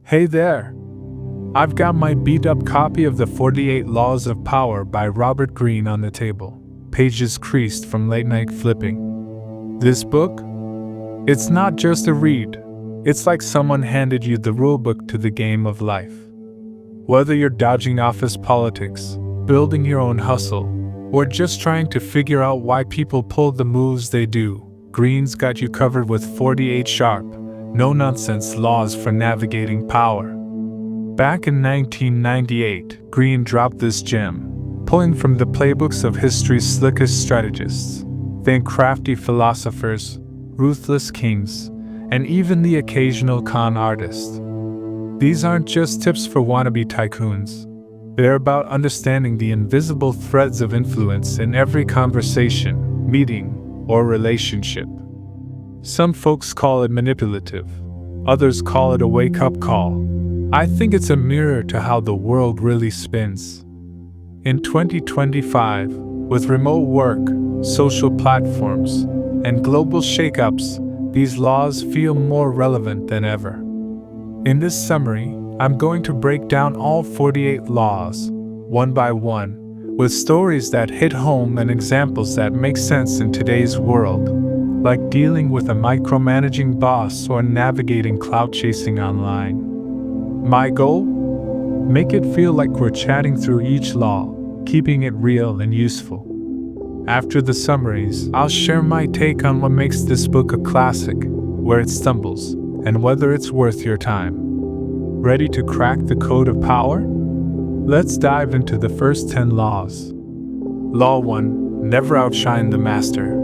Hey there! I've got my beat up copy of the 48 Laws of Power by Robert Greene on the table, pages creased from late night flipping. This book? It's not just a read, it's like someone handed you the rulebook to the game of life. Whether you're dodging office politics, building your own hustle, or just trying to figure out why people pull the moves they do, Greene's got you covered with 48 sharp, no-nonsense laws for navigating power. Back in 1998, Greene dropped this gem, pulling from the playbooks of history's slickest strategists. Think crafty philosophers, ruthless kings, and even the occasional con artist. These aren't just tips for wannabe tycoons. They're about understanding the invisible threads of influence in every conversation, meeting, or relationship. Some folks call it manipulative, others call it a wake-up call. I think it's a mirror to how the world really spins. In 2025, with remote work, social platforms, and global shakeups, these laws feel more relevant than ever. In this summary, I'm going to break down all 48 laws, one by one, with stories that hit home and examples that make sense in today's world, like dealing with a micromanaging boss or navigating clout chasing online. My goal? Make it feel like we're chatting through each law, keeping it real and useful. After the summaries, I'll share my take on what makes this book a classic, where it stumbles, and whether it's worth your time. Ready to crack the code of power? Let's dive into the first 10 laws. Law 1. Never outshine the master.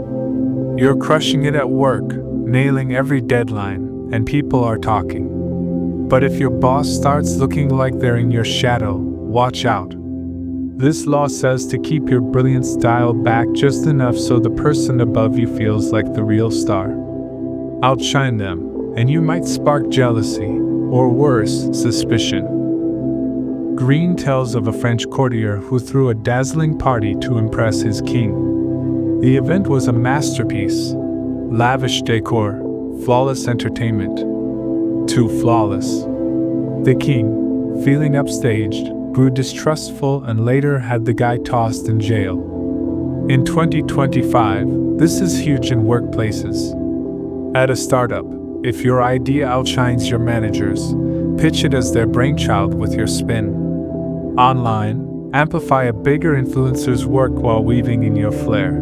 You're crushing it at work, nailing every deadline, and people are talking. But if your boss starts looking like they're in your shadow, watch out. This law says to keep your brilliance dialed back just enough so the person above you feels like the real star. Outshine them, and you might spark jealousy, or worse, suspicion. Greene tells of a French courtier who threw a dazzling party to impress his king. The event was a masterpiece. Lavish decor, flawless entertainment. Too flawless. The king, feeling upstaged, grew distrustful and later had the guy tossed in jail. In 2025, this is huge in workplaces. At a startup, if your idea outshines your managers, pitch it as their brainchild with your spin. Online, amplify a bigger influencer's work while weaving in your flair.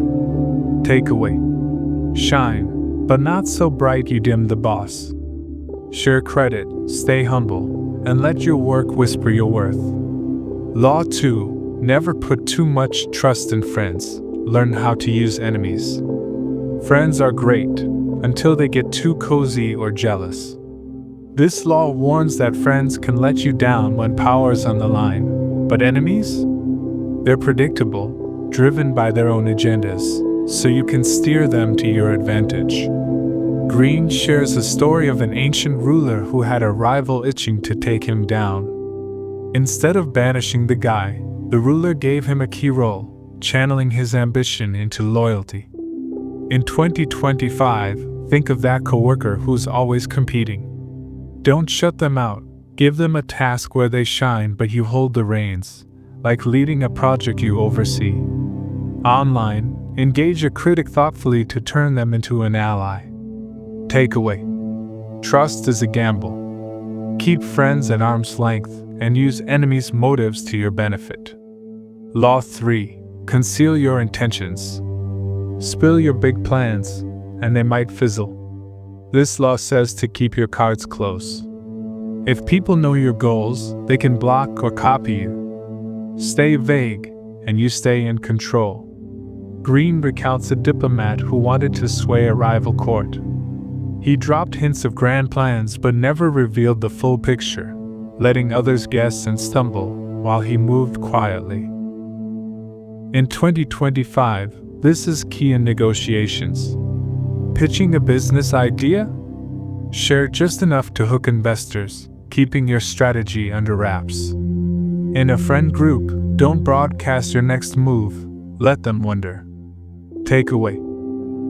Takeaway: shine, but not so bright you dim the boss. Share credit, stay humble, and let your work whisper your worth. Law 2. Never put too much trust in friends. Learn how to use enemies. Friends are great, until they get too cozy or jealous. This law warns that friends can let you down when power's on the line. But enemies? They're predictable, driven by their own agendas, so you can steer them to your advantage. Greene shares a story of an ancient ruler who had a rival itching to take him down. Instead of banishing the guy, the ruler gave him a key role, channeling his ambition into loyalty. In 2025, think of that coworker who's always competing. Don't shut them out. Give them a task where they shine but you hold the reins, like leading a project you oversee. Online, engage a critic thoughtfully to turn them into an ally. Takeaway: trust is a gamble. Keep friends at arm's length and use enemies' motives to your benefit. Law 3. Conceal your intentions. Spill your big plans, and they might fizzle. This law says to keep your cards close. If people know your goals, they can block or copy you. Stay vague, and you stay in control. Greene recounts a diplomat who wanted to sway a rival court. He dropped hints of grand plans but never revealed the full picture, letting others guess and stumble while he moved quietly. In 2025, this is key in negotiations. Pitching a business idea? Share just enough to hook investors, keeping your strategy under wraps. In a friend group, don't broadcast your next move, let them wonder. Takeaway: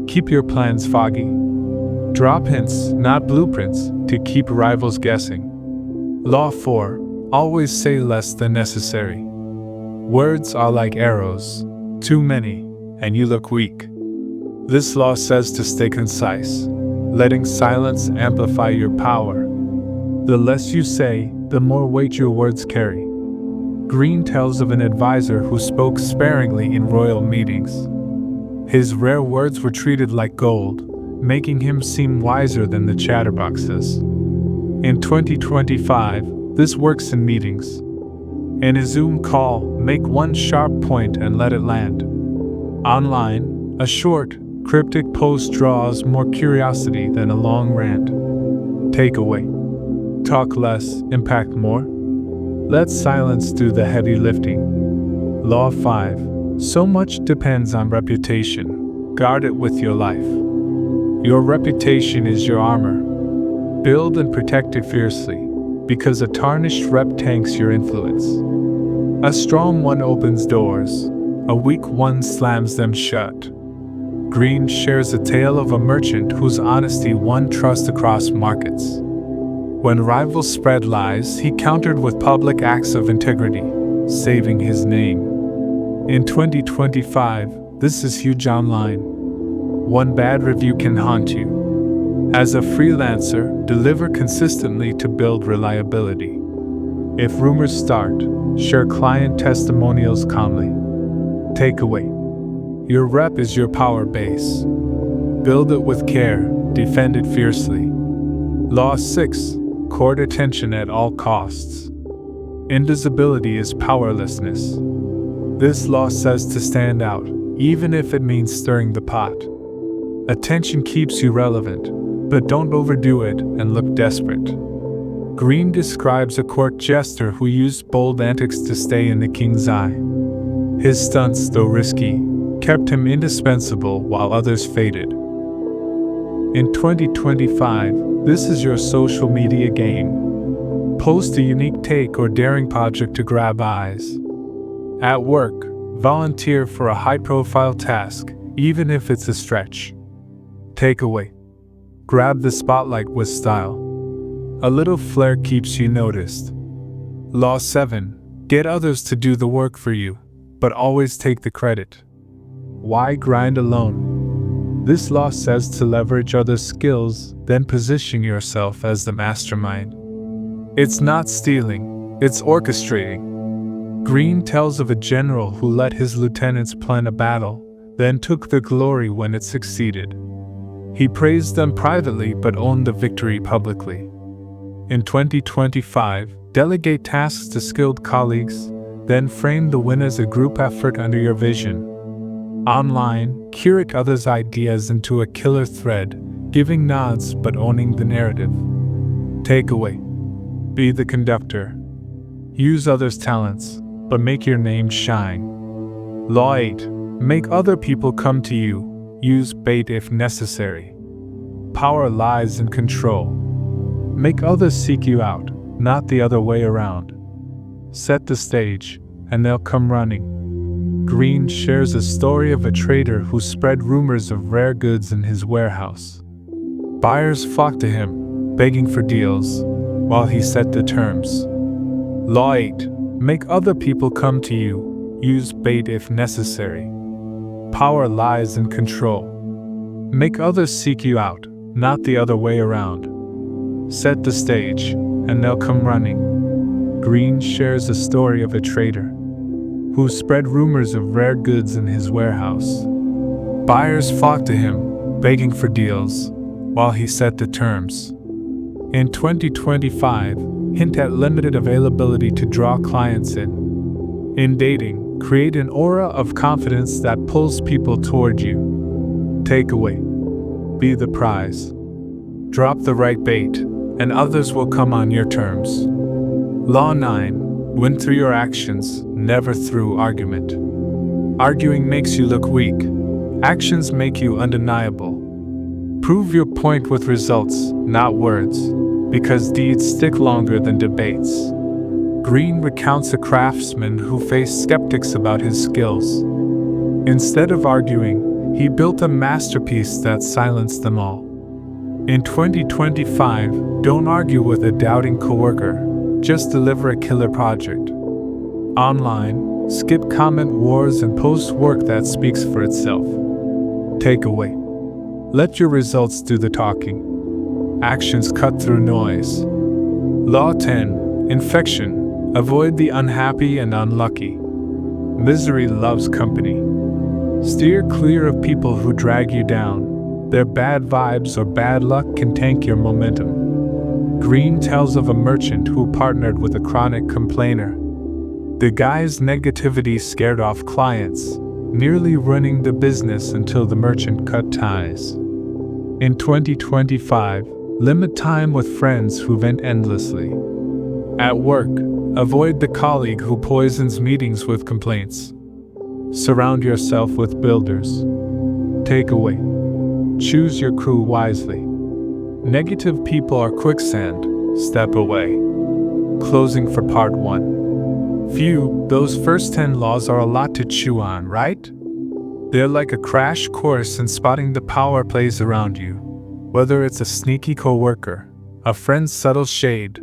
keep your plans foggy. Drop hints, not blueprints, to keep rivals guessing. Law 4. Always say less than necessary. Words are like arrows. Too many, and you look weak. This law says to stay concise, letting silence amplify your power. The less you say, the more weight your words carry. Green tells of an advisor who spoke sparingly in royal meetings. His rare words were treated like gold, making him seem wiser than the chatterboxes. In 2025, this works in meetings. In a Zoom call, make one sharp point and let it land. Online, a short, cryptic post draws more curiosity than a long rant. Takeaway: talk less, impact more. Let silence do the heavy lifting. Law 5. So much depends on reputation. Guard it with your life. Your reputation is your armor. Build and protect it fiercely, because a tarnished rep tanks your influence. A strong one opens doors, a weak one slams them shut. Green shares a tale of a merchant whose honesty won trust across markets. When rivals spread lies, he countered with public acts of integrity, saving his name. In 2025, this is huge online. One bad review can haunt you. As a freelancer, deliver consistently to build reliability. If rumors start, share client testimonials calmly. Takeaway: your rep is your power base. Build it with care, defend it fiercely. Law 6. Court attention at all costs. Invisibility is powerlessness. This law says to stand out, even if it means stirring the pot. Attention keeps you relevant, but don't overdo it and look desperate. Green describes a court jester who used bold antics to stay in the king's eye. His stunts, though risky, kept him indispensable while others faded. In 2025, this is your social media game. Post a unique take or daring project to grab eyes. At work, volunteer for a high-profile task, even if it's a stretch. Takeaway: grab the spotlight with style. A little flair keeps you noticed. Law 7. Get others to do the work for you, but always take the credit. Why grind alone? This law says to leverage others' skills, then position yourself as the mastermind. It's not stealing, it's orchestrating. Green tells of a general who let his lieutenants plan a battle, then took the glory when it succeeded. He praised them privately but owned the victory publicly. In 2025, delegate tasks to skilled colleagues, then frame the win as a group effort under your vision. Online, curate others' ideas into a killer thread, giving nods but owning the narrative. Takeaway: be the conductor. Use others' talents, but make your name shine. Law 8. Make other people come to you. Use bait if necessary. Power lies in control. Make others seek you out, not the other way around. Set the stage, and they'll come running. Green shares a story of a trader who spread rumors of rare goods in his warehouse. Buyers flocked to him, begging for deals, while he set the terms. Law 8. Make other people come to you. Use bait if necessary. Power lies in control. Make others seek you out, not the other way around. Set the stage, and they'll come running. Green shares a story of a trader who spread rumors of rare goods in his warehouse. Buyers flocked to him, begging for deals, while he set the terms. In 2025, hint at limited availability to draw clients in. In dating, create an aura of confidence that pulls people toward you. Takeaway: be the prize. Drop the right bait, and others will come on your terms. Law 9. Win through your actions, never through argument. Arguing makes you look weak. Actions make you undeniable. Prove your point with results, not words, because deeds stick longer than debates. Green recounts a craftsman who faced skeptics about his skills. Instead of arguing, he built a masterpiece that silenced them all. In 2025, don't argue with a doubting coworker. just deliver a killer project. Online, skip comment wars and post work that speaks for itself. Takeaway: let your results do the talking. Actions cut through noise. Law 10. Infection: avoid the unhappy and unlucky. Misery loves company. Steer clear of people who drag you down. Their bad vibes or bad luck can tank your momentum. Green tells of a merchant who partnered with a chronic complainer. The guy's negativity scared off clients, nearly ruining the business until the merchant cut ties. In 2025, limit time with friends who vent endlessly. At work, avoid the colleague who poisons meetings with complaints. Surround yourself with builders. Takeaway: choose your crew wisely. Negative people are quicksand, step away. Closing for part 1. Phew, those first 10 laws are a lot to chew on, right? They're like a crash course in spotting the power plays around you, whether it's a sneaky coworker, a friend's subtle shade,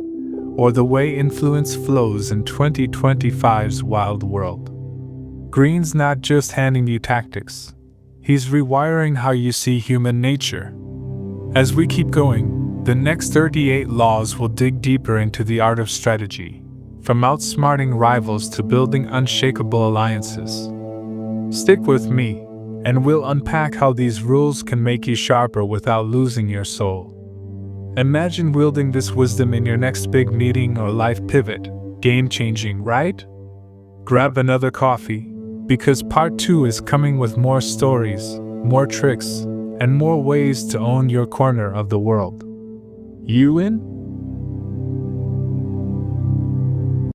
or the way influence flows in 2025's wild world. Green's not just handing you tactics, he's rewiring how you see human nature. As we keep going, the next 38 laws will dig deeper into the art of strategy, from outsmarting rivals to building unshakable alliances. Stick with me, and we'll unpack how these rules can make you sharper without losing your soul. Imagine wielding this wisdom in your next big meeting or life pivot. Game-changing, right? Grab another coffee, because part 2 is coming with more stories, more tricks, and more ways to own your corner of the world. You in?